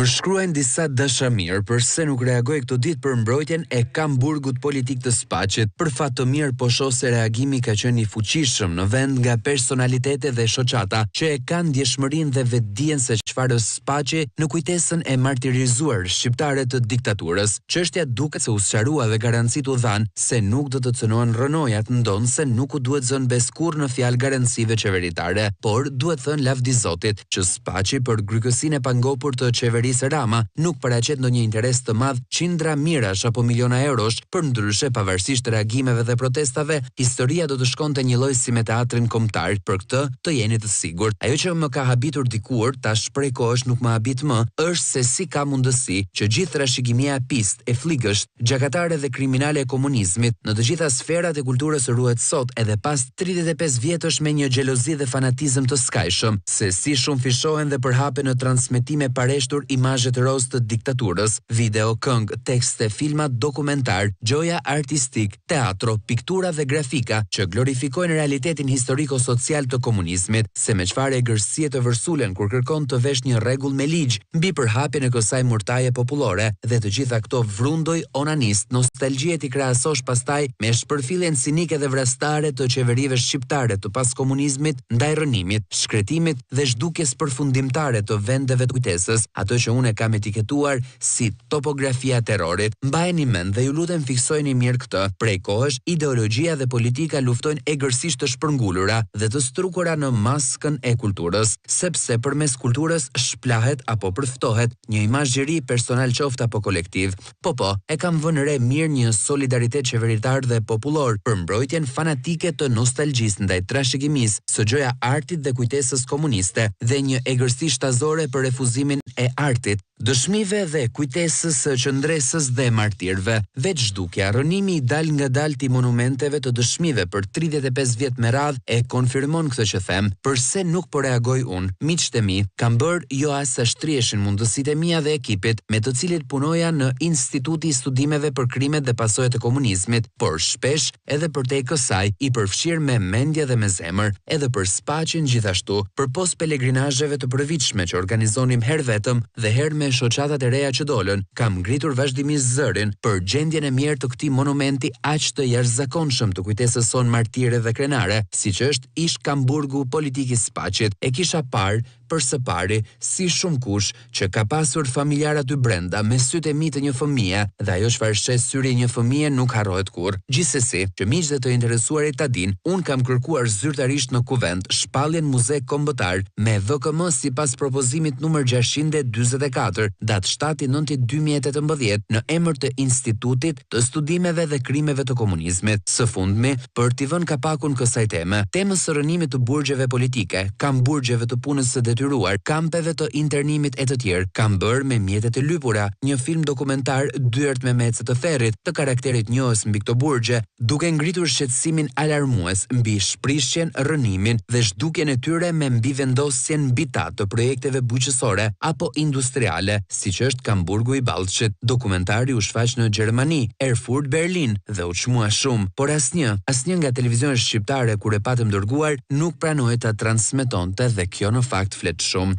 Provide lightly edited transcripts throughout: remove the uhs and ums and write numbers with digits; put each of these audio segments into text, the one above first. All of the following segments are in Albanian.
Më shkruajnë disa dashamirë përse nuk reagoi këtë ditë për mbrojtjen e kamburgut politik të Spaqit. Për fat të mirë po shoh se reagimi ka qenë i fuqishëm në vend nga personalitete dhe shoqata që e kanë ndjeshmërinë dhe vetdijen se çfarë është Spaqi në kujtesën e martirizuar shqiptare të diktaturës. Çështja duket se u sqarua dhe garancit u dhan se nuk do të cënohen rënojat, ndonë se nuk u duhet zënë bes kurrë në fjalë garancive qeveritare, por duhet thënë lavdi Zotit që Spaqi për grykësinë e pangopur të qeverisë Rama nuk paraqet ndonjë interes të madh qindra mijërash apo miliona eurosh, për ndryshe pavarësisht reagimeve dhe protestave, historia do të shkonte një lloj si me teatrin kombëtar. Për këtë të jeni të sigurt. Ajo që më ka habitur dikur, tash prej kohësh nuk më habit më, është se si ka mundësi që gjithë trashëgimia e pist, e fligësht, gjakatare dhe kriminale e komunizmit në të gjitha sferat e kulturës ruhet sot edhe pas 35 vjetësh me një xhelozi dhe fanatizëm të skajshëm, se si shumë fishohen dhe përhapen në transmetime pareshtur imazhet roz të diktaturës, video, këngë, tekste, filma, dokumentar, gjoja artistik, teatro, piktura dhe grafika që glorifikojnë realitetin historiko-social të komunizmit, se me çfarë egërsie të vërsulen kur kërkon të vesh një rregull me ligj mbi përhapjen e kësaj murtaje popullore dhe të gjitha këto vrundoj onanist, nostalgjie ti krahasosh pastaj me shpërfilljen cinike dhe vrastare të qeverive shqiptare të pas komunizmit ndaj rënimit, shkretimit dhe zhdukjes përfundimtare të vendeve të kujtesës, ato që unë kam etiketuar si topografia e terrorit. Mbajeni mend dhe ju lutem fiksojeni mirë këtë. Prej kohësh ideologjia dhe politika luftojnë egërsisht të shpërngulura dhe të strukura në maskën e kulturës, sepse përmes kulturës shplahet apo përftohet një imazhëri personal qoftë apo kolektiv. Po, e kam vënë re mirë një solidaritet qeveritar dhe popullor për mbrojtjen fanatike të nostalgjisë ndaj trashëgimisë së gjoja artit dhe kujtesës komuniste dhe një egërsi shtazore për refuzimin e artit, dëshmive dhe kujtesës së qëndresës dhe martirëve. Veç zhdukja, rënimi i dal nga dalti monumenteve të dëshmive për 35 vjet me radhë e konfirmon këtë që them. Përse nuk po reagoj unë? Miqtë e mi, kam bërë jo as sa shtrieshin mundësitë e mia dhe ekipit me të cilit punoja në Instituti i Studimeve për Krimet dhe Pasojat e Komunizmit, por shpesh edhe përtej kësaj i përfshirë me mendje dhe me zemër, edhe për Spaqin gjithashtu, përpos pelegrinazheve të përvitshme që organizonim herë vetëm dhe herë me shoqatat e reja që dolën, kam ngritur vazhdimisht zërin për gjendjen e mirë të këtij monumenti aq të jashtëzakonshëm të kujtesës sonë martire dhe krenare, siç është ish kamburgu politik i Spaqit. E kisha parë për së pari si shumë kush që ka pasur familjar aty brenda me sytë e mi të një fëmije, dhe ajo çfarë shes syri një fëmije nuk harrohet kurrë. Gjithsesi, që miqtë të interesuarit ta dinë, un kam kërkuar zyrtarisht në kuvent shpalljen muze kombëtar me VKM sipas propozimit numër 644, datë 7/9/2018 në emër të Institutit të Studimeve dhe Krimeve të Komunizmit. Së fundmi, për t'i vënë kapakun kësaj teme, temës së rënimit të burgjeve politike, kamburgjeve të punës së detyruar, kampeve të internimit e të tjerë, kam bërë me mjetet e lypura, një film dokumentar dyert me mecë të ferrit, të karakterit njohës mbi këto burgje, duke ngritur shqetësimin alarmues mbi shprishjen, rënimin dhe zhdukjen e tyre me mbivendosjen mbi ta të projekteve bujqësore apo industriale, siç është Kamburgu i Ballçit. Dokumentari u shfaq në Gjermani, Erfurt, Berlin dhe u çmua shumë, por asnjë nga televizionet shqiptare kur e patëm dërguar nuk pranoi ta transmetonte dhe kjo në fakt flet shumë.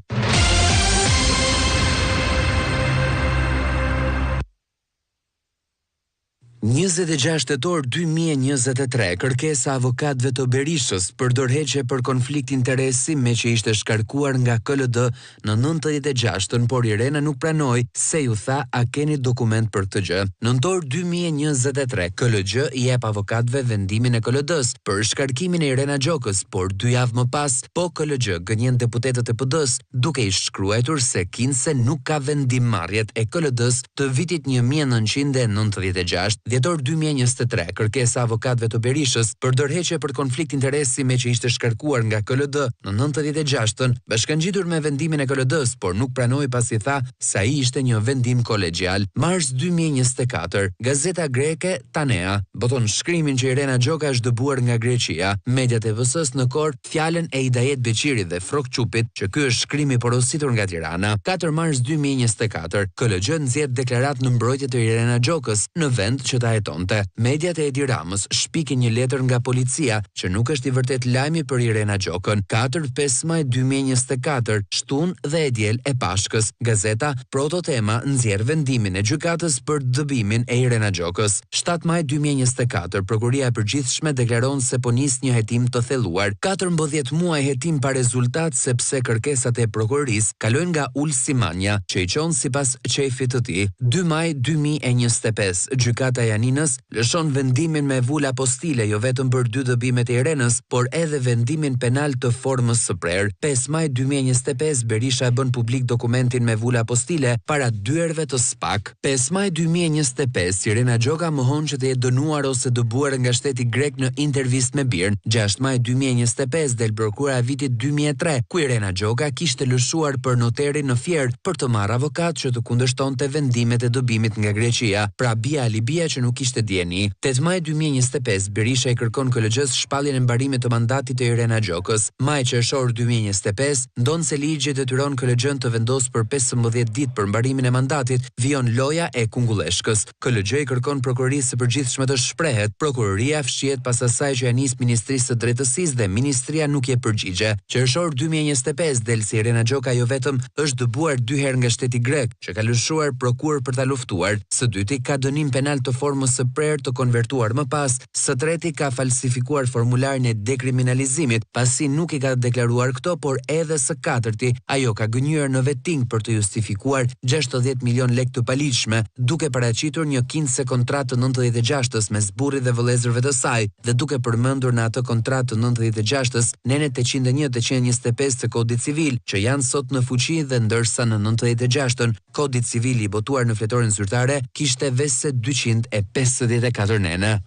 26 tetor 2023, kërkesa avokatëve të Berishës për dorëheqje për konflikt interesi me që ishte shkarkuar nga KLD në 96-ën, por Irena nuk pranoi se ju tha a keni dokument për këtë gjë. Nëntor 2023, KLG i jep avokatëve vendimin e KLD-s për shkarkimin e Irena Gjokës, por 2 javë më pas, po KLG gënjen deputetët e PD-s duke i shkruar se kinse nuk ka vendimmarrjet e KLD-s të vitit 1996. Dhjetor 2023, kërkesa avokatëve të Berishës për dorëheqje për konflikt interesi me që ishte shkarkuar nga KLD në 96-ën, bashkangjitur me vendimin e KLD-s, por nuk pranoi pasi tha se ai ishte një vendim kolegjial. Mars 2024, gazeta greke Tanea boton shkrimin që Irena Gjoka është dëbuar nga Greqia. Mediat e VS-s në Kor fjalën e Idajet Beqirit dhe Frok Çupit që ky është shkrimi porositur nga Tirana. 4 Mars 2024, KLG nxjerr deklaratë në mbrojtje të Irena Gjokës në vend që ta hetonte. Mediat e Edi Ramës shpikin një letër nga policia që nuk është i vërtet lajmi për Irena Gjokën. 4-5 maj 2024, shtun dhe e diel e Pashkës. Gazeta Prototema nxjerr vendimin e gjykatës për dëbimin e Irena Gjokës. 7 maj 2024, prokuria e përgjithshme deklaron se po nis një hetim të thelluar. 14 muaj hetim pa rezultat sepse kërkesat e prokurorisë kalojnë nga Ulsi Manja, që i qonë sipas qefit të tij. 2 maj 2025, gjykata e Janinës lëshon vendimin me vul apostile jo vetëm për 2 dëbimet e Irenës, por edhe vendimin penal të formës së prerë. 5 maj 2025, Berisha e bën publik dokumentin me vul apostile para dyerve të SPAK. 5 maj 2025, Irena Gjoka mohon që të jetë dënuar ose dëbuar nga shteti grek në intervistë me Birn. 6 maj 2025, del prokura e vitit 2003, ku Irena Gjoka kishte lëshuar për noterin në Fier për të marrë avokat që të kundërshtonte vendimet e dëbimit nga Greqia, pra bia Libia që nuk ishte dieni. 8 maj 2025, Berisha i kërkon KLG-s shpalljen e mbarimit të mandatit të Irena Gjokës. Maj qershor 2025, ndon se ligji detyron KLG-n të vendosë për 15 ditë për mbarimin e mandatit, vijon loja e Kungulleshkës. KLG i kërkon prokurorisë së përgjithshme të shprehet. Prokuroria fshihet pas asaj që ja nis Ministrisë së Drejtësisë dhe ministria nuk je përgjigje. Qershor 2025, del se Irena Gjoka jo vetëm është dëbuar 2 herë nga shteti grek, që ka lëshuar prokuror për ta luftuar. Së dyti ka dënim penal të formës së prerë të konvertuar më pas. Së treti ka falsifikuar formularin e dekriminalizimit, pasi nuk i ka deklaruar këto, por edhe së katërti, ajo ka gënjur në vetting për të justifikuar 60 milion lekë të paligjshme, duke paraqitur një kinse kontratë të 96-s mes burrit dhe vëllezërve të saj, dhe duke përmendur në atë kontratë të 96-s nenet 801-825 të Kodit Civil, që janë sot në fuqi dhe ndërsa në 96-ën Kodi Civil i botuar në fletorin zyrtare kishte vetë 254 nene.